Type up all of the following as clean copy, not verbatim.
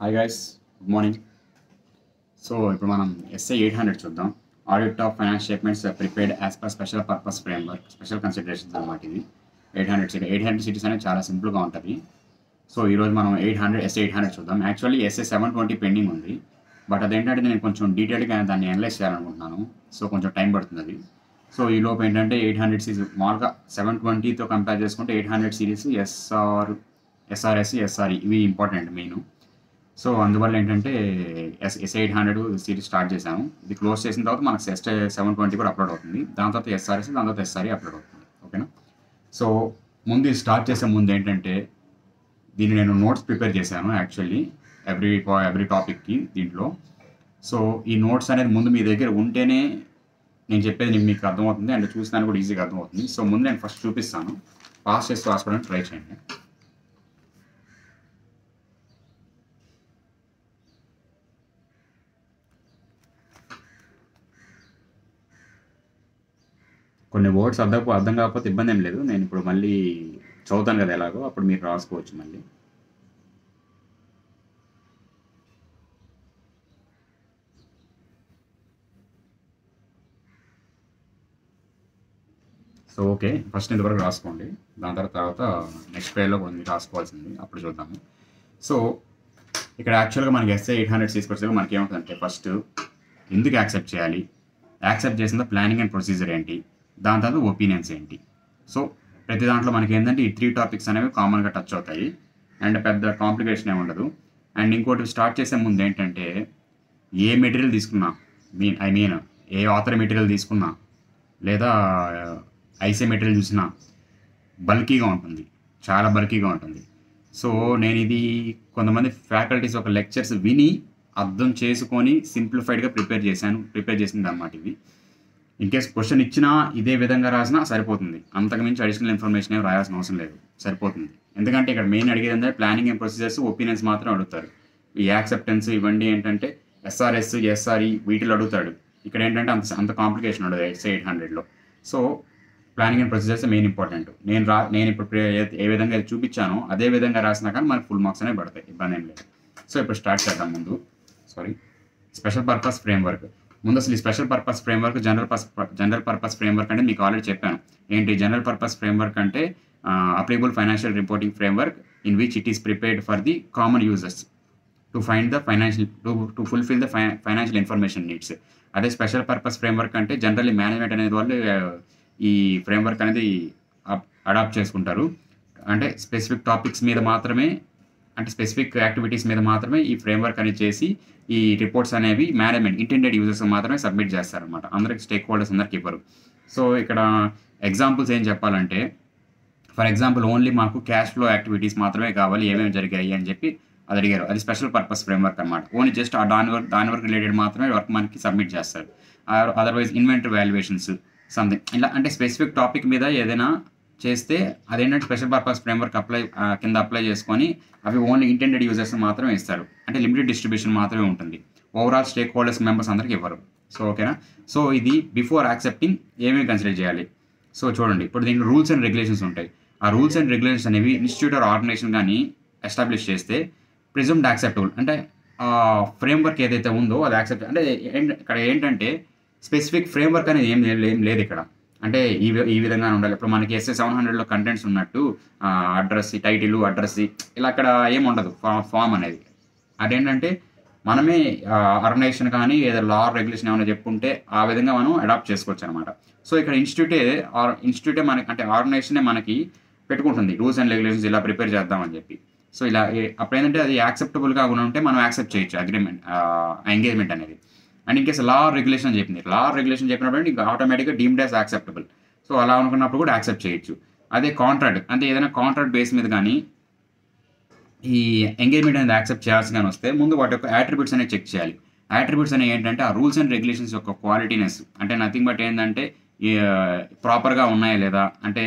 Hi guys, good morning. So ఇప్పుడు మనం SA 800 చూద్దాం. Audit of finance statements prepared as per special purpose framework, special considerations అనమాట. ఇది 800 cities అనేది చాలా సింపుల్గా ఉంటుంది. సో ఈరోజు మనం ఎస్ఏ 800 చూద్దాం. యాక్చువల్లీ ఎస్ఏ 720 పెండింగ్ ఉంది, బట్ అదేంటంటే నేను కొంచెం డీటెయిల్గా దాన్ని అనలైజ్ చేయాలనుకుంటున్నాను. సో కొంచెం టైం పడుతుంది అది. సో ఈ లోపు ఏంటంటే 800 సిరీస్ మామూలుగా 720తో కంపేర్ చేసుకుంటే 800 సిరీస్ ఎస్ఆర్ఎస్, ఎస్ఆర్ఈ ఇవి ఇంపార్టెంట్ మెయిన్. సో అందువల్ల ఏంటంటే ఎస్ఏ 800 సిరీస్ స్టార్ట్ చేశాను. ఇది క్లోజ్ చేసిన తర్వాత మనకు ఎస్ఏ 720 కూడా అప్లోడ్ అవుతుంది. దాని తర్వాత ఎస్ఆర్ఎస్, దాని తర్వాత ఎస్ఆర్ఈ అప్లోడ్ అవుతుంది. ఓకేనా? సో ముందు స్టార్ట్ చేసే ముందు ఏంటంటే దీన్ని నేను నోట్స్ ప్రిపేర్ చేశాను యాక్చువల్లీ ఎవ్రీ టాపిక్కి దీంట్లో. సో ఈ నోట్స్ అనేది ముందు మీ దగ్గర ఉంటేనే నేను చెప్పేది మీకు అర్థమవుతుంది అండ్ చూసినాను కూడా ఈజీగా అర్థమవుతుంది. సో ముందు నేను ఫస్ట్ చూపిస్తాను, పాస్ చేసి రాసుకోవడానికి ట్రై చేయండి. కొన్ని వర్డ్స్ అర్థం కాకపోతే ఇబ్బంది ఏం లేదు, నేను ఇప్పుడు మళ్ళీ చదువుతాను కదా ఎలాగో, అప్పుడు మీరు రాసుకోవచ్చు మళ్ళీ. సో ఓకే, ఫస్ట్ ఇంతవరకు రాసుకోండి. దాని తర్వాత నెక్స్ట్ పేజ్లో కొన్ని రాసుకోవాల్సింది, అప్పుడు చూద్దాము. సో ఇక్కడ యాక్చువల్గా మనకి ఎస్ఏ 800 తీసుకొచ్చాక మనకి ఏముంటుందంటే ఫస్ట్ ఎందుకు యాక్సెప్ట్ చేయాలి, యాక్సెప్ట్ చేసిన ప్లానింగ్ అండ్ ప్రొసీజర్ ఏంటి, దాని తర్వాత ఒపీనియన్స్ ఏంటి. సో ప్రతి దాంట్లో మనకి ఏంటంటే ఈ 3 టాపిక్స్ అనేవి కామన్గా టచ్ అవుతాయి అండ్ పెద్ద కాంప్లికేషన్ ఏమి ఉండదు. అండ్ ఇంకోటి స్టార్ట్ చేసే ముందు ఏంటంటే ఏ మెటీరియల్ తీసుకున్నా, ఏ ఆథర్ మెటీరియల్ తీసుకున్నా లేదా ఐసే మెటీరియల్ చూసినా బల్కీగా ఉంటుంది, చాలా బల్కీగా ఉంటుంది. సో నేను ఇది కొంతమంది ఫ్యాకల్టీస్ ఒక లెక్చర్స్ విని అర్థం చేసుకొని సింప్లిఫైడ్గా ప్రిపేర్ చేసింది అన్నమాట. ఇది ఇన్కేస్ క్వశ్చన్ ఇచ్చినా ఇదే విధంగా రాసినా సరిపోతుంది, అంతకుమించి అడిషనల్ ఇన్ఫర్మేషన్ ఏమి రాయాల్సిన అవసరం లేదు, సరిపోతుంది. ఎందుకంటే ఇక్కడ మెయిన్ అడిగేది అంటే ప్లానింగ్ అండ్ ప్రొసీజర్స్, ఒపీనియన్స్ మాత్రం అడుగుతారు. ఈ యాక్సెప్టెన్స్ ఇవన్నీ ఏంటంటే ఎస్ఆర్ఎస్, ఎస్ఆర్ఈ వీటిలో అడుగుతాడు. ఇక్కడ ఏంటంటే అంత కాంప్లికేషన్ ఉండదు ఎస్ఏ 800లో. So planning and procedures main important. నేను ఇప్పుడు ఏ విధంగా చూపించానో అదే విధంగా రాసినా కానీ మనకు ఫుల్ మార్క్స్ అనేవి పడతాయి, ఇబ్బంది ఏం లేదు. సో ఇప్పుడు స్టార్ట్ చేద్దాం. Special purpose framework. ముందు అసలు ఈ special purpose framework, general purpose framework అంటే మీకు ఆల్రెడీ చెప్పాను. ఏంటి జనరల్ పర్పస్ ఫ్రేమ్వర్క్ అంటే applicable financial reporting framework in which it is prepared for the common users to find the to fulfil the financial information needs. అదే special purpose framework అంటే generally management అనేది వాళ్ళు ఈ framework అనేది adapt చేసుకుంటారు. అంటే specific topics మీద మాత్రమే, అంటే స్పెసిఫిక్ యాక్టివిటీస్ మీద మాత్రమే ఈ ఫ్రేమ్వర్క్ అనేది చేసి ఈ రిపోర్ట్స్ అనేవి మేనేజ్మెంట్ ఇంటెండెడ్ యూజర్స్ మాత్రమే సబ్మిట్ చేస్తారనమాట, అందరికి స్టేక్ హోల్డర్స్ అందరికి ఇవ్వరు. సో ఇక్కడ ఎగ్జాంపుల్స్ ఏం చెప్పాలంటే, ఫర్ ఎగ్జాంపుల్ ఓన్లీ మాకు క్యాష్ ఫ్లో యాక్టివిటీస్ మాత్రమే కావాలి, ఏమేమి జరిగాయి అని చెప్పి అది అడిగారు, అది స్పెషల్ పర్పస్ ఫ్రేమ్వర్క్ అనమాట. ఓన్లీ జస్ట్ దాని వర్క్ రిలేటెడ్ మాత్రమే వర్క్ మనకి సబ్మిట్ చేస్తారు. అదర్వైజ్ ఇన్వెంటరీ వాల్యుయేషన్స్ సంథింగ్ ఇలా అంటే స్పెసిఫిక్ టాపిక్ మీద ఏదైనా చేస్తే అదేంటంటే స్పెషల్ పర్పస్ ఫ్రేమ్వర్క్ కింద అప్లై చేసుకొని అవి ఓన్లీ ఇంటెండెడ్ యూజర్స్ మాత్రమే ఇస్తారు, అంటే లిమిటెడ్ డిస్ట్రిబ్యూషన్ మాత్రమే ఉంటుంది, ఓవరాల్ స్టేక్ హోల్డర్స్ మెంబర్స్ అందరికి ఇవ్వరు. సో ఓకేనా? సో ఇది బిఫోర్ యాక్సెప్టింగ్ ఏమేమి కన్సిడర్ చేయాలి. సో చూడండి, ఇప్పుడు దీంట్లో రూల్స్ అండ్ రెగ్యులేషన్స్ ఉంటాయి. ఆ రూల్స్ అండ్ రెగ్యులేషన్స్ అనేవి ఇన్స్టిట్యూట్ ఆర్ ఆర్గనైజేషన్ కానీ ఎస్టాబ్లిష్ చేస్తే ప్రిజమ్డ్ యాక్సెప్టబుల్, అంటే ఫ్రేమ్వర్క్ ఏదైతే ఉందో అది యాక్సెప్ట్. అంటే ఇక్కడ ఏంటంటే స్పెసిఫిక్ ఫ్రేమ్వర్క్ అనేది ఏం లేదు ఇక్కడ, అంటే ఈ విధంగా ఉండాలి. ఇప్పుడు మనకి ఎస్ఏ 700లో కంటెంట్స్ ఉన్నట్టు అడ్రస్, టైటిల్, అడ్రస్ ఇలా అక్కడ ఏమి ఉండదు ఫామ్ అనేది. అదేంటంటే మనమే ఆర్గనైజేషన్ కానీ ఏదో లా రెగ్యులేషన్ ఏమైనా చెప్పుకుంటే ఆ విధంగా మనం అడాప్ట్ చేసుకోవచ్చు అనమాట. సో ఇక్కడ ఇన్స్టిట్యూటే మనకి, అంటే ఆర్గనైజేషనే మనకి పెట్టుకుంటుంది రూల్స్ అండ్ రెగ్యులేషన్స్ ఇలా ప్రిపేర్ చేద్దామని చెప్పి. సో ఇలా అప్పుడు ఏంటంటే అది యాక్సెప్టబుల్గా ఉంటే మనం యాక్సెప్ట్ చేయొచ్చు ఎంగేజ్మెంట్ అనేది. అండ్ ఇన్కేస్ లా రెగ్యులేషన్ అని చెప్పింది, లా రెగ్యులేషన్ చెప్పినప్పుడు ఇంకా ఆటోమేటిక్గా డీమ్డ్ యాజ్ యాక్సెప్టబుల్. సో అలా అనుకున్నప్పుడు కూడా యాక్సెప్ట్ చేయొచ్చు. అదే కాంట్రాక్ట్ అంటే ఏదైనా కాంట్రాక్ట్ బేస్ మీద కానీ ఈ ఎంగేజ్మెంట్ అనేది యాక్సెప్ట్ చేయాల్సి కానీ వస్తే ముందు వాటి యొక్క యాట్రిబ్యూట్స్ అనేవి చెక్ చేయాలి. యాట్రిబ్యూట్స్ అనేవి ఏంటంటే ఆ రూల్స్ అండ్ రెగ్యులేషన్స్ యొక్క క్వాలిటీనెస్, అంటే నథింగ్ బట్ ఏంటంటే ప్రాపర్గా ఉన్నాయా లేదా, అంటే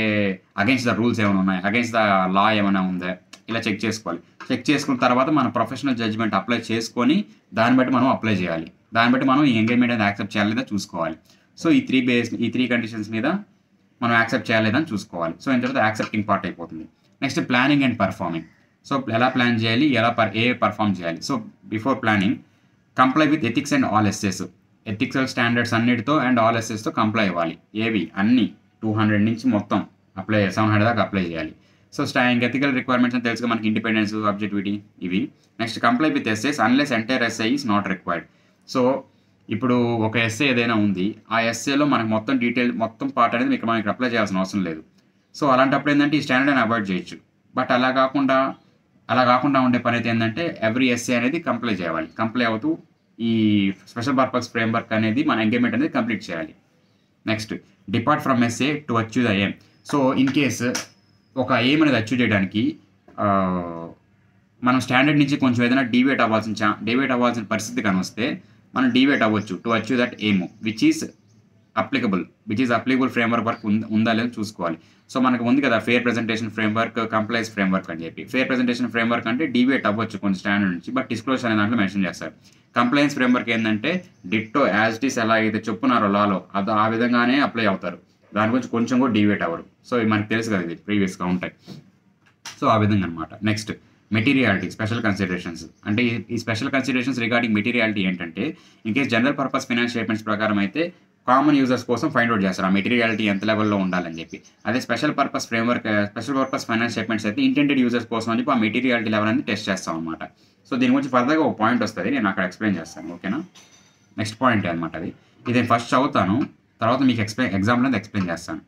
అగైన్స్ ద రూల్స్ ఏమైనా ఉన్నాయి, అగైన్స్ ద లా ఏమైనా ఉందా, ఇలా చెక్ చేసుకోవాలి. చెక్ చేసుకున్న తర్వాత మనం ప్రొఫెషనల్ జడ్జ్మెంట్ అప్లై చేసుకొని దాన్ని బట్టి మనం అప్లై చేయాలి. దాన్ని బట్టి మనం ఈ ఎంగేజ్మెంట్ అనేది యాక్సెప్ట్ చేయాలి లేదా చూసుకోవాలి. సో ఈ 3 కండిషన్స్ మీద మనం యాక్సెప్ట్ చేయాలి లేదా అని చూసుకోవాలి. సో ఇంత తర్వాత యాక్సెప్టింగ్ పార్ట్ అయిపోతుంది. Next planning and performing. So ఎలా ప్లాన్ చేయాలి, ఏ పర్ఫామ్ చేయాలి. So before planning comply with ethics and all SS. Ethical standards అన్నిటితో అండ్ ఆల్ ఎస్ఎస్తో కంప్లై అవ్వాలి. ఏవి అన్ని 200 నుంచి మొత్తం 700 దాకా అప్లై చేయాలి. సో ఎథికల్ రిక్వైర్మెంట్స్ అని తెలుసుగా మనకి ఇండిపెండెన్స్, ఆబ్జెక్టివిటీ ఇవి. Next comply with SS unless entire SA is not required. So ఇప్పుడు ఒక ఎస్ఏ ఏదైనా ఉంది, ఆ ఎస్ఏలో మనకు మొత్తం పార్ట్ అనేది మనకి అప్లై చేయాల్సిన అవసరం లేదు. సో అలాంటప్పుడు ఏంటంటే ఈ స్టాండర్డ్ అని అవాయిడ్ చేయొచ్చు. బట్ అలా కాకుండా ఉండే పని అయితే ఏంటంటే ఎవ్రీ ఎస్ఏ అనేది కంప్లై అవుతూ ఈ స్పెషల్ పర్పస్ ఫ్రేమ్వర్క్ అనేది మన ఎంగేజ్మెంట్ అనేది కంప్లీట్ చేయాలి. Next depart from SA to achieve the aim. So in case ఒక ఎయిమ్ అనేది అచీవ్ చేయడానికి మనం స్టాండర్డ్ నుంచి కొంచెం ఏదైనా డీవియేట్ అవ్వాల్సిన పరిస్థితి కానీ వస్తే మనం డీవియేట్ అవ్వచ్చు to achieve that aim which is applicable framework ఉందా లేదని చూసుకోవాలి. సో మనకు ఉంది కదా fair presentation framework, compliance framework అని చెప్పి. ఫేర్ ప్రెజెంటేషన్ ఫ్రేమ్వర్క్ అంటే డీవియేట్ అవ్వచ్చు కొన్ని స్టాండర్డ్ నుంచి, బట్ డిస్క్లోజర్ అనే దాంట్లో మెన్షన్ చేస్తారు. కంప్లైన్స్ ఫ్రేమ్వర్క్ ఏంటంటే డిట్టో యాజ్ ఇట్ ఈస్ ఎలా అయితే చెప్పున్నారో లాలో ఆ విధంగానే అప్లై అవుతారు. దాని గురించి కొంచెం కూడా డీవియేట్ అవ్వరు. సో ఇది మనకు తెలుసు కదా, ఇది ప్రీవియస్గా ఉంటాయి. సో ఆ విధంగా అనమాట. Next materiality, special considerations. అంటే ఈ స్పెషల్ కన్సిడరేషన్స్ రిగార్డింగ్ మెటీరియాలిటీ ఏంటంటే in case general purpose finance statements ప్రకారం అయితే కామన్ యూజర్స్ కోసం ఫైండ్ అవుట్ చేస్తారు ఆ మెటీరియాలిటీ ఎంత లెవెల్లో ఉండాలని చెప్పి. అదే స్పెషల్ పర్పస్ ఫైనాన్స్ స్టేట్మెంట్స్ అయితే ఇంటెండెడ్ యూజర్స్ కోసం అని చెప్పి ఆ మెటీరియాలిటీ లెవెల్ అనేది టెస్ట్ చేస్తాం అనమాట. సో దీని గురించి ఫర్దర్గా ఒక పాయింట్ వస్తుంది, నేను అక్కడ ఎక్స్ప్లెయిన్ చేస్తాను. ఓకేనా, నెక్స్ట్ పాయింట్ అనమాట అది. ఇది నేను ఫస్ట్ చదువుతాను, తర్వాత మీకు ఎగ్జాంపుల్ అనేది ఎక్స్ప్లెయిన్ చేస్తాను.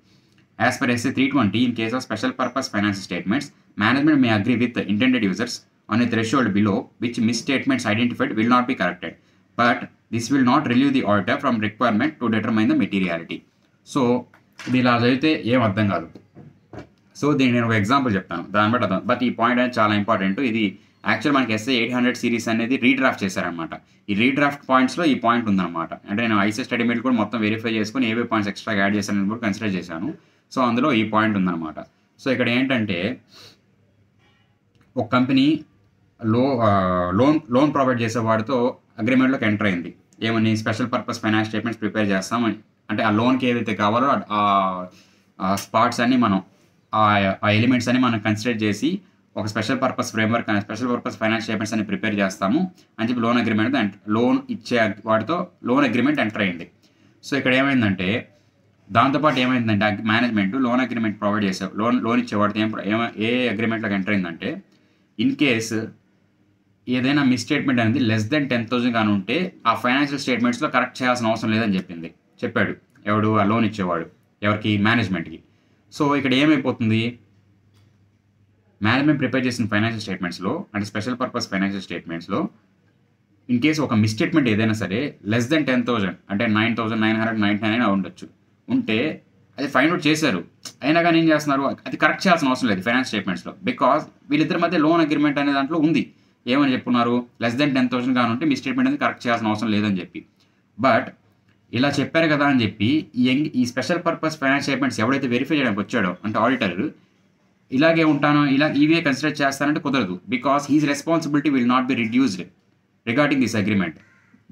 As per SA 320, in case of special purpose finance statements, management may agree with the intended users on a threshold below which misstatements identified will not be corrected. But this will not relieve the auditor from requirement to determine the materiality. So, ఇది ఇలా చదివితే ఏం అర్థం కాదు. So దీన్ని నేను ఒక example చెప్తాను, దాన్ని బట్టి అర్థం. బట్ ఈ పాయింట్ అనేది చాలా ఇంపార్టెంట్. ఇది యాక్చువల్ మనకి SA 800 సిరీస్ అనేది రీడ్రాఫ్ట్ చేశారనమాట. ఈ రీడ్రాఫ్ట్ పాయింట్స్లో ఈ పాయింట్ ఉందన్నమాట. అంటే నేను ఐసీ స్టడీ మెటీరియల్ కూడా మొత్తం వెరిఫై చేసుకుని ఏవే పాయింట్స్ ఎక్స్ట్రాగా యాడ్ చేశానని కూడా కన్సిడర్ చేశాను. సో అందులో ఈ పాయింట్ ఉందన్నమాట. సో ఇక్కడ ఏంటంటే ఒక కంపెనీ లోన్ ప్రొవైడ్ చేసే వాడితో అగ్రిమెంట్లోకి ఎంటర్ అయింది. ఏమని, special purpose finance statements prepare చేస్తామని. అంటే ఆ లోన్కి ఏదైతే కావాలో ఆ స్పాట్స్ అన్ని మనం ఆ ఎలిమెంట్స్ అన్ని మనం కన్సిడర్ చేసి ఒక స్పెషల్ పర్పస్ ఫైనాన్స్ స్టేట్మెంట్స్ అని ప్రిపేర్ చేస్తాము అని చెప్పి లోన్ ఇచ్చే వాడితో లోన్ అగ్రిమెంట్ ఎంటర్ అయింది. సో ఇక్కడ ఏమైందంటే దాంతోపాటు ఏమైందంటే మేనేజ్మెంట్ లోన్ అగ్రిమెంట్ ప్రొవైడ్ చేసే లోన్ ఇచ్చేవాడితో ఏ అగ్రిమెంట్లోకి ఎంటర్ అయిందంటే ఇన్ కేస్ ఏదైనా మిస్స్టేట్మెంట్ అనేది లెస్ దెన్ 10,000 కానీ ఉంటే ఆ ఫైనాన్షియల్ స్టేట్మెంట్స్లో కరెక్ట్ చేయాల్సిన అవసరం లేదని చెప్పాడు ఎవడు, ఆ లోన్ ఇచ్చేవాడు. ఎవరికి? మేనేజ్మెంట్కి. సో ఇక్కడ ఏమైపోతుంది, మేనేజ్మెంట్ ప్రిపేర్ చేసిన ఫైనాన్షియల్ స్టేట్మెంట్స్లో అంటే స్పెషల్ పర్పస్ ఫైనాన్షియల్ స్టేట్మెంట్స్లో ఇన్ కేసు ఒక మిస్స్టేట్మెంట్ ఏదైనా సరే లెస్ దెన్ 10,000 అంటే 9,999 ఉండొచ్చు ఉంటే అది ఫైండ్ అవుట్ చేశారు. అయినా కానీ ఏం చేస్తున్నారు, అది కరెక్ట్ చేయాల్సిన అవసరం లేదు ఫైనాన్స్ స్టేట్మెంట్స్లో. బికాజ్ వీళ్ళిద్దరి మధ్య లోన్ అగ్రిమెంట్ అనే దాంట్లో ఉంది. ఏమని చెప్పున్నారు, లెస్ దెన్ 10,000 కానీ ఉంటే మీ స్టేట్మెంట్ అనేది కరెక్ట్ చేయాల్సిన అవసరం లేదని చెప్పి. బట్ ఇలా చెప్పారు కదా అని చెప్పి ఈ స్పెషల్ పర్పస్ ఫైనాన్స్ స్టేట్మెంట్స్ ఎవడైతే వెరిఫై చేయడానికి వచ్చాడో అంటే ఆడిటర్ ఇలాగే ఉంటానో ఇవే కన్సిడర్ చేస్తానంటే కుదరదు. Because his responsibility will not be reduced regarding this agreement.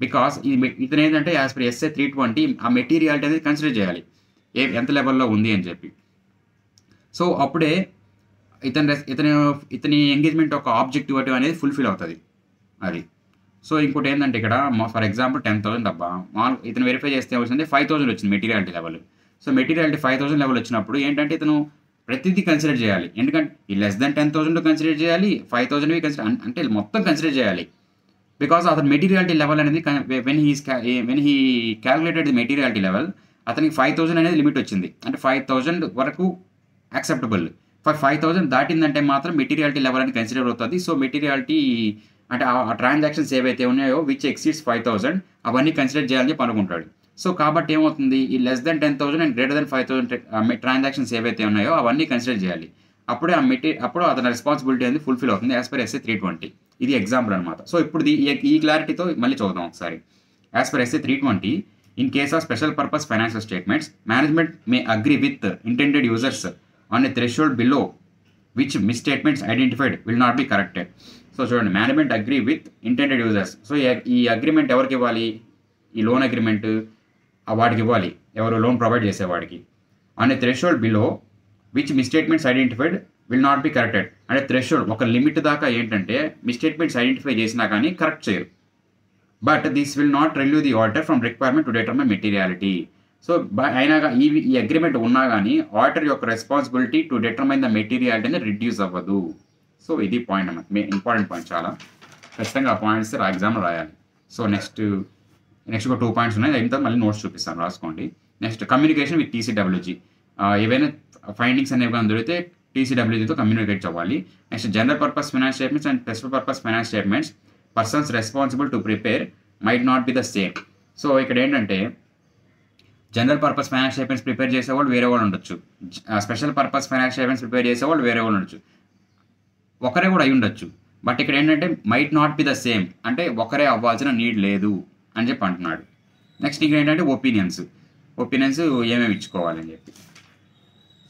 Because ఇతను ఏంటంటే యాజ్ పర్ SA 320 ఆ మెటీరియాలిటీ అనేది కన్సిడర్ చేయాలి ఎంత లెవెల్లో ఉంది అని చెప్పి. సో అప్పుడే ఇతని ఎంగేజ్మెంట్ ఒక ఆబ్జెక్టివిటీ అనేది ఫుల్ఫిల్ అవుతుంది అది. సో ఇంకోటి ఏంటంటే ఇక్కడ ఫర్ ఎగ్జాంపుల్ 10,000 అబ్బా ఇతను వెరిఫై చేస్తే వచ్చింది 5,000 వచ్చింది materiality level. So materiality 5,000 level వచ్చినప్పుడు ఏంటంటే ఇతను ప్రతిదీ కన్సిడర్ చేయాలి. ఎందుకంటే ఈ లెస్ దెన్ 10,000 కన్సిడర్ చేయాలి, 5,000 కన్సిడర్ అంటే మొత్తం కన్సిడర్ చేయాలి. బికాస్ అతని మెటీరియాలిటీ లెవెల్ అనేది when he calculated the materiality level అతనికి 5,000 అనేది లిమిట్ వచ్చింది. అంటే 5,000 వరకు యాక్సెప్టబుల్. 5,000 దాటిందంటే మాత్రం మెటీరియాలిటీ లెవెల్ అని కన్సిడర్ అవుతుంది. సో మెటీరియాలిటీ అంటే ఆ ట్రాన్సాక్షన్స్ ఏవైతే ఉన్నాయో విచ్ ఎక్సీడ్స్ 5,000 అవన్నీ కన్సిడర్ చేయాలని చెప్పి అనుకుంటాడు. సో కాబట్టి ఏమవుతుంది, ఈ less than 10,000 and greater than 5,000 transactions ఏవైతే ఉన్నాయో అవన్నీ కన్సిడర్ చేయాలి. అప్పుడే అప్పుడు అతని రెస్పాన్సిబిలిటీ అనేది ఫుల్ఫిల్ అవుతుంది యాజ్ పర్ SA 320. ఇది ఎగ్జాంపుల్ అనమాట. సో ఇప్పుడు ఈ క్లారిటీతో మళ్ళీ చూద్దాం ఒకసారి. As per SA 320, in case of special purpose financial statements, management may agree with intended users on a threshold below which misstatements identified will not be corrected. So చూడండి, management agree with intended users. So ఈ agreement ఎవరికి ఇవ్వాలి, ఈ loan agreement వాడికి ఇవ్వాలి, ఎవరు loan provide చేసేవాడికి. On a threshold below which misstatements identified will not be corrected. అంటే థ్రెషోల్డ్ ఒక లిమిట్ దాకా ఏంటంటే మిస్టేట్మెంట్స్ ఐడెంటిఫై చేసినా కానీ కరెక్ట్ చేయరు. But this will not relieve the auditor from requirement to determine materiality. So అయినా ఈ అగ్రిమెంట్ ఉన్నా కానీ ఆడిటర్ యొక్క responsibility to determine the materiality అనేది రిడ్యూస్ అవ్వదు. సో ఇది పాయింట్ అన్నమాట, ఇంపార్టెంట్ పాయింట్ చాలా. ఖచ్చితంగా ఆ పాయింట్స్ ఎగ్జామ్లో రాయాలి. సో నెక్స్ట్ ఒక 2 పాయింట్స్ ఉన్నాయి, అయిన తర్వాత మళ్ళీ నోట్స్ చూపిస్తాను, రాసుకోండి. Next communication with TCWG. ఏవైనా ఫైండింగ్స్ అనేవి కానీ దొరికితే టీసీడబ్ల్యూజీతో కమ్యూనికేట్ అవ్వాలి. Next general purpose finance statements and special purpose finance statements persons responsible to prepare might not be the same. So ఇక్కడ ఏంటంటే general purpose finance statements prepare చేసేవాళ్ళు వేరే వాళ్ళు ఉండొచ్చు, special purpose finance statements prepare చేసేవాళ్ళు వేరే వాళ్ళు ఉండొచ్చు, ఒకరే కూడా అయి ఉండొచ్చు. బట్ ఇక్కడ ఏంటంటే might not be the same అంటే ఒకరే అవ్వాల్సిన నీడ్ లేదు అని చెప్పి అంటున్నాడు. నెక్స్ట్ ఇక్కడ ఏంటంటే ఒపీనియన్స్ ఏమేమి ఇచ్చుకోవాలని చెప్పి.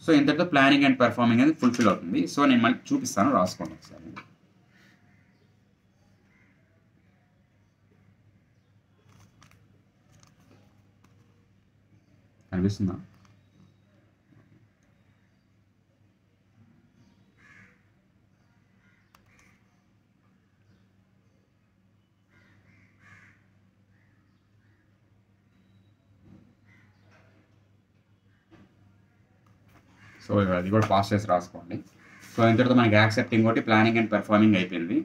సో ఇంతటితో ప్లానింగ్ అండ్ పెర్ఫార్మింగ్ అనేది ఫుల్ఫిల్ అవుతుంది. సో నేను మళ్ళీ చూపిస్తాను, రాసుకోండి ఒకసారి. కనిపిస్తుందా? సో అది కూడా పాస్ చేసి రాసుకోండి. సో ఇంతటితో మనకి యాక్సెప్టింగ్ ఒకటి, ప్లానింగ్ అండ్ పెర్ఫార్మింగ్ అయిపోయింది.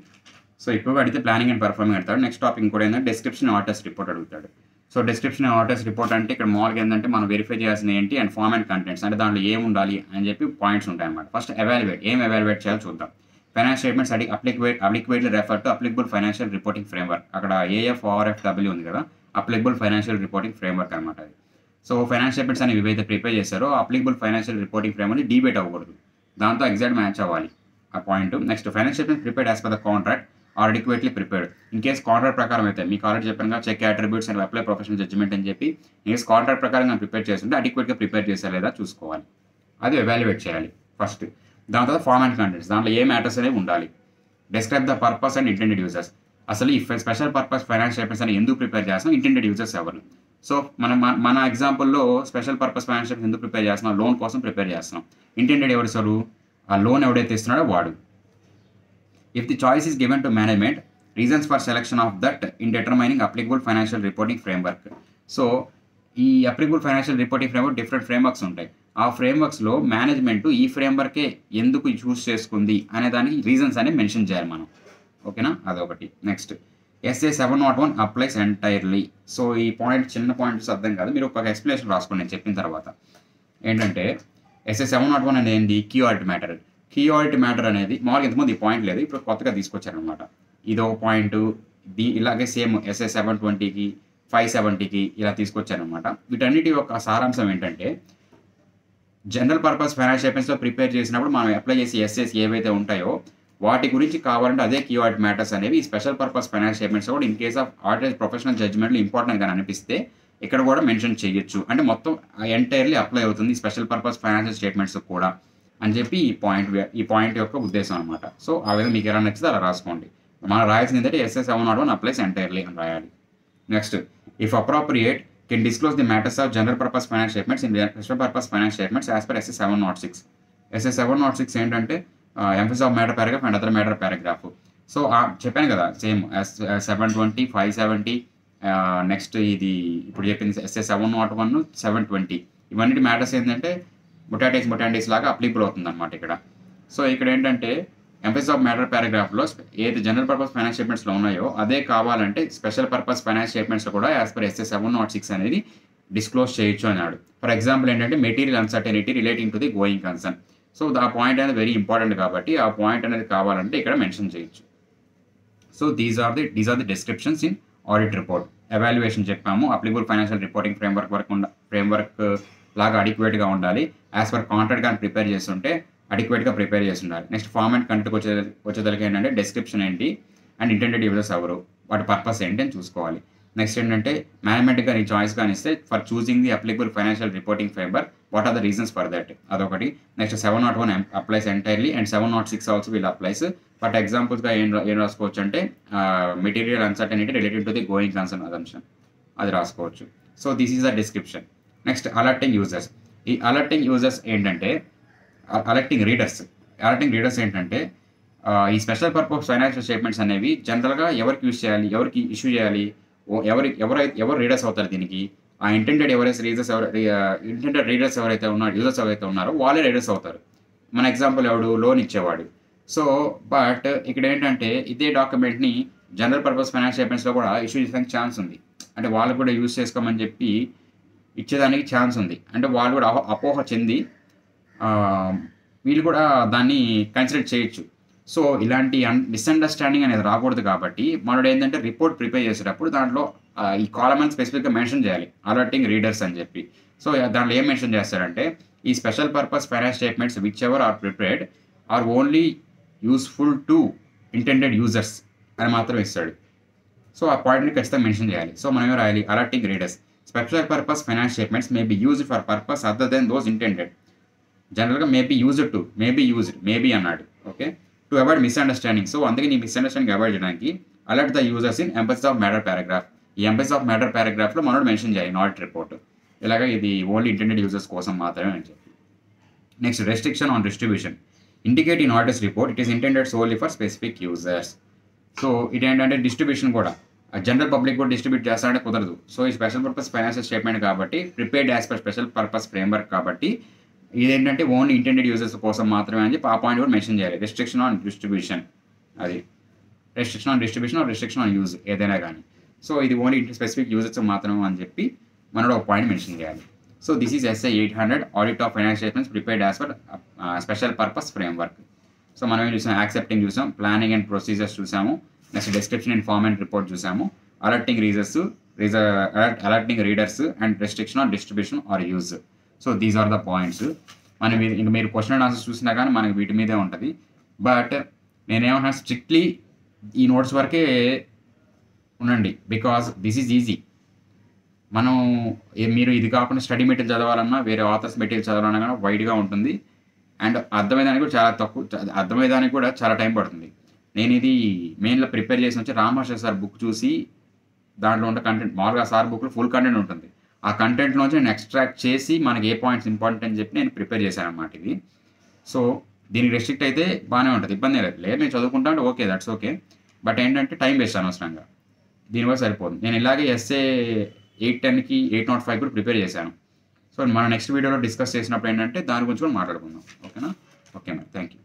సో ఎక్కువగా అడిగితే ప్లానింగ్ అండ్ పెర్ఫార్మింగ్ అడతాడు. నెక్స్ట్ టాపిక్ కూడా ఏంటంటే డిస్క్రిప్షన్ ఆర్టర్స్ రిపోర్ట్ అడుగుతాడు. సో డిస్క్రిప్షన్ ఆర్టర్స్ రిపోర్ట్ అంటే ఇక్కడ మామూలుగా ఏంటంటే మనం వెరిఫై చేయాల్సిన ఏంటి అండ్ ఫార్మ్ అండ్ కంటెంట్స్ అంటే దాంట్లో ఏం ఉండాలి అని చెప్పి పాయింట్స్ ఉంటాయి అన్నమాట. ఫస్ట్ ఏం ఎవాల్యుయేట్ చేయాలో చూద్దాం. Finance statements adequately refer to applicable financial reporting framework. అక్కడ AFRFW ఉంది కదా, అప్లికబుల్ ఫైనాన్షియల్ రిపోర్టింగ్ ఫ్రేమ్వర్క్ అనమాట అది. సో ఫైనాన్స్ స్టేట్మెంట్స్ అనేవి ఏవైతే ప్రిపేర్ చేస్తారో applicable financial reporting framework debate అవ్వకూడదు, దాంతో ఎగ్జాక్ట్ మ్యాచ్ అవ్వాలి ఆ point. Next finance statement prepared as per the contract are adequately prepared. In case contract ప్రకారం అయితే మీకు ఆల్రెడీ చెప్పాను check attributes and apply professional judgement అని చెప్పి ఇన్ కేస్ కాంట్రాక్ట్ ప్రకారం మనం ప్రిపేర్ చేస్తుంటే అడిక్వేట్గా ప్రిపేర్ చేశారా లేదా చూసుకోవాలి, అది ఎవాల్యుయేట్ చేయాలి ఫస్ట్. దాని తర్వాత ఫార్మ్ అండ్ కంటెంట్స్, దాంట్లో ఏ మ్యాటర్స్ అనేవి ఉండాలి. Describe the purpose and intended users. అసలు ఈ స్పెషల్ పర్పస్ ఫైనాన్స్ స్టేట్మెంట్స్ అని ఎందుకు ప్రిపేర్ చేస్తున్నాం, ఇంటెండెడ్ యూజర్స్ ఎవరు. సో మన ఎగ్జాంపుల్లో స్పెషల్ పర్పస్ ఫైనాన్స్ స్టేట్మెంట్స్ ఎందుకు ప్రిపేర్ చేస్తున్నాం, లోన్ కోసం ప్రిపేర్ చేస్తున్నాం. ఇంటెండెడ్ ఎవరు సార్, ఆ లోన్ ఎవడైతే ఇస్తున్నాడో వాడు. If the choice is given to management, reasons for selection of that in determining applicable financial reporting framework. So ఈ applicable financial reporting framework different frameworks ఉంటాయి. ఆ ఫ్రేమ్వర్క్స్లో మేనేజ్మెంట్ ఈ ఫ్రేమ్వర్కే ఎందుకు చూస్ చేసుకుంది అనే దానికి రీజన్స్ అనేవి మెన్షన్ చేయాలి మనం, ఓకేనా, అదొకటి. Next SA 701 applies entirely. So ఈ పాయింట్ చిన్న పాయింట్స్ అర్థం కాదు, మీరు ఒక ఎక్స్ప్లెనేషన్ రాసుకోండి నేను చెప్పిన తర్వాత. ఏంటంటే SA 701 అనేది ఏంటి, key audit matter. Key audit matter అనేది మామూలుగా ఇంతకుముందు ఈ పాయింట్ లేదు, ఇప్పుడు కొత్తగా తీసుకొచ్చారనమాట. ఇదో పాయింట్, ఇలాగే సేమ్ SA 720కి 570కి ఇలా తీసుకొచ్చారనమాట. వీటన్నిటి యొక్క సారాంశం ఏంటంటే జనరల్ పర్పస్ ఫైనాన్స్ స్టేట్మెంట్స్లో ప్రిపేర్ చేసినప్పుడు మనం అప్లై చేసే ఎస్ఎస్ ఏవైతే ఉంటాయో వాటి గురించి కావాలంటే అదే కీ ఆడిట్ మ్యాటర్స్ అనేవి ఈ స్పెషల్ పర్పస్ ఫైనాన్స్ స్టేట్మెంట్స్ కూడా in case of audit professional జడ్జ్మెంట్లు ఇంపార్టెంట్ గా అనిపిస్తే ఇక్కడ కూడా మెన్షన్ చేయొచ్చు. అంటే మొత్తం ఎంటైర్లీ అప్లై అవుతుంది స్పెషల్ పర్పస్ ఫైనాన్షియల్ స్టేట్మెంట్స్ కూడా అని చెప్పి ఈ పాయింట్ యొక్క ఉద్దేశం అనమాట. సో ఆ విధంగా మీకు ఎలా నచ్చితే అలా రాసుకోండి. మనం రాయాల్సింది ఏంటంటే SA 701 అప్లైస్ ఎంటైర్లీ అని రాయాలి. Next, if appropriate can disclose the matters of general purpose finance statements in special purpose finance statements as per SA 706. SA 706 ఏంటంటే emphasis of matter paragraph and other matter paragraph. So చెప్పాను కదా same 720 570 next ఇది ఇప్పుడు చెప్పింది SA 701 720 ఇవన్నీ matters ఏంటంటే ముటాండిస్ లాగా applicable అవుతుంది అనమాట ఇక్కడ. సో ఇక్కడ ఏంటంటే ఎంఫసిస్ ఆఫ్ మ్యాటర్ పారాగ్రాఫ్లో ఏది జనరల్ పర్పస్ ఫైనాన్స్ స్టేట్మెంట్స్లో ఉన్నాయో అదే కావాలంటే స్పెషల్ పర్పస్ ఫైనాన్స్ స్టేట్మెంట్స్లో కూడా యాజ్ పర్ SA 706 అనేది డిస్క్లోజ్ చేయొచ్చు అన్నాడు. ఫర్ ఎగ్జాంపుల్ ఏంటంటే material uncertainty relating to the going concern. So ఆ పాయింట్ అనేది వెరీ ఇంపార్టెంట్ కాబట్టి ఆ పాయింట్ అనేది కావాలంటే ఇక్కడ మెన్షన్ చేయొచ్చు. So these are the descriptions in audit report. Evaluation చెప్పాము, అప్లికబుల్ ఫైనాన్షియల్ రిపోర్టింగ్ ఫ్రేమ్వర్క్ లాగా అడిక్వేట్గా ఉండాలి. యాజ్ పర్ కాంట్రాక్ట్ కానీ ప్రిపేర్ చేస్తుంటే అడిక్వేట్గా ప్రిపేర్ చేసి ఉండాలి. నెక్స్ట్ ఫార్మ్ అండ్ కంటెంట్ వచ్చేదానికి ఏంటంటే డిస్క్రిప్షన్ ఏంటి అండ్ ఇంటెండెడ్ యూజర్స్ ఎవరు, వాటి పర్పస్ ఏంటి అని చూసుకోవాలి. నెక్స్ట్ ఏంటంటే మేనేజ్మెంట్ కానీ చాయిస్ కానీ ఇస్తే for choosing the applicable financial reporting framework what are the reasons for that, అదొకటి. Next 701 applies entirely and 706 also will applies. But ఎగ్జాంపుల్స్గా ఏం రాసుకోవచ్చు అంటే material uncertainty related to the going concern assumption అది రాసుకోవచ్చు. So this is the description. Next alerting users. ఈ alerting users ఏంటంటే alerting readers. Alerting readers ఏంటంటే ఈ స్పెషల్ పర్పస్ ఫైనాన్షియల్ స్టేట్మెంట్స్ అనేవి జనరల్గా ఎవరికి యూస్ చేయాలి, ఎవరికి ఇష్యూ చేయాలి, ఎవరు రీడర్స్ అవుతారు దీనికి, ఆ ఇంటెండెడ్ ఇంటెండెడ్ రీడర్స్ ఎవరైతే ఉన్నారో, యూజర్స్ ఎవరైతే ఉన్నారో వాళ్ళే రీడర్స్ అవుతారు. మన ఎగ్జాంపుల్ ఎవడు, లోన్ ఇచ్చేవాడు. సో బట్ ఇక్కడ ఏంటంటే ఇదే డాక్యుమెంట్ని జనరల్ పర్పస్ ఫైనాన్షియల్ స్టేట్మెంట్స్లో కూడా ఇష్యూ చేసడానికి ఛాన్స్ ఉంది. అంటే వాళ్ళు కూడా యూజ్ చేసుకోమని చెప్పి ఇచ్చేదానికి ఛాన్స్ ఉంది. అంటే వాళ్ళు కూడా అపోహ చెంది వీళ్ళు కూడా దాన్ని కన్సిడర్ చేయొచ్చు. సో ఇలాంటి మిస్అండర్స్టాండింగ్ అనేది రాకూడదు కాబట్టి మనోడు ఏంటంటే రిపోర్ట్ ప్రిపేర్ చేసేటప్పుడు దాంట్లో ఈ కాలమ్ అని స్పెసిఫిక్గా మెన్షన్ చేయాలి, అలర్టింగ్ రీడర్స్ అని చెప్పి. సో దాంట్లో ఏం మెన్షన్ చేస్తారంటే ఈ special purpose finance statements whichever are prepared are only useful to intended users అని మాత్రం ఇస్తాడు. సో ఆ పాయింట్ని ఖచ్చితంగా మెన్షన్ చేయాలి. సో మనం ఏం రాయాలి, alerting readers special purpose finance statements may be used for purpose other than those intended. జనరల్గా మేబీ అన్నాడు. Okay, to avoid misunderstanding. So అందుకే నీ మిస్అండర్స్టాండింగ్ అవాయిడ్ చేయడానికి alert the users in emphasis of matter paragraph. ఈ emphasis of matter పారాగ్రాఫ్లో మనోడు mention చేయాలి not report. ఇలాగ ఇది ఓన్లీ ఇంటెండెడ్ యూజర్స్ కోసం మాత్రమే అని చెప్పి. Next, restriction on distribution. Indicate in orders report it is intended సోన్లీ for specific users. So ఇదేంటంటే డిస్ట్రిబ్యూషన్ కూడా జనరల్ పబ్లిక్ కూడా డిస్ట్రిబ్యూట్ చేస్తారంటే కుదరదు. సో ఈ స్పెషల్ పర్పస్ ఫైనాన్షియల్ స్టేట్మెంట్ కాబట్టి prepared as per special purpose framework కాబట్టి ఇదేంటంటే ఓన్లీ ఇంటెండెడ్ యూజర్స్ కోసం మాత్రమే అని చెప్పి ఆ పాయింట్ కూడా మెన్షన్ చేయాలి. రెస్ట్రిక్షన్ ఆన్ డిస్ట్రిబ్యూషన్, అది restriction on distribution or restriction on use ఏదైనా కానీ. సో ఇది ఓన్లీ స్పెసిఫిక్ యూజర్స్ మాత్రమే అని చెప్పి మనోడు ఒక పాయింట్ మెన్షన్ చేయాలి. So this is SI 800 audit of financial statements prepared as per special purpose framework. So మనం ఏం చూసాం, యాక్సెప్టింగ్ చూసాం, ప్లానింగ్ అండ్ ప్రొసీజర్స్ చూసాము, next description and form and report చూసాము, alerting readers and restriction on distribution or use. So these are the points. మనం ఇంకా మీరు question and answers చూసినా కానీ మనకి వీటి మీదే ఉంటుంది. బట్ నేనేమన్నా స్ట్రిక్ట్లీ ఈ నోట్స్ వరకే ఉండండి, బికాజ్ దిస్ ఈజ్ ఈజీ. మనం మీరు ఇది కాకుండా స్టడీ మెటీరియల్ చదవాలన్నా, వేరే ఆథర్స్ మెటీరియల్ చదవాలన్నా కానీ వైడ్గా ఉంటుంది. అండ్ అర్థమయ్యేదానికి కూడా అర్థమయ్యేదానికి కూడా చాలా టైం పడుతుంది. నేను ఇది మెయిన్లో ప్రిపేర్ చేసి వచ్చి రామహర్ష సార్ బుక్ చూసి దాంట్లో ఉండే కంటెంట్, మామూలుగా సార్ బుక్లో ఫుల్ కంటెంట్ ఉంటుంది, ఆ కంటెంట్లోంచి నేను ఎక్స్ట్రాక్ట్ చేసి మనకి ఏ పాయింట్స్ ఇంపార్టెంట్ అని చెప్పి నేను ప్రిపేర్ చేశాను అన్నమాట ఇది. సో దీనికి రెస్ట్రిక్ట్ అయితే బాగానే ఉంటుంది, ఇబ్బంది లేదు. నేను చదువుకుంటా అంటే ఓకే, దట్స్ ఓకే. బట్ ఏంటంటే టైం వేస్ట్ అనవసరంగా, దీనివల్ల సరిపోదు. నేను ఇలాగే SA 810కి 805 కూడా ప్రిపేర్ చేశాను. సో మనం నెక్స్ట్ వీడియోలో డిస్కస్ చేసినప్పుడు ఏంటంటే దాని గురించి కూడా మాట్లాడుకుందాం. ఓకేనా? ఓకే మరి, థ్యాంక్ యూ.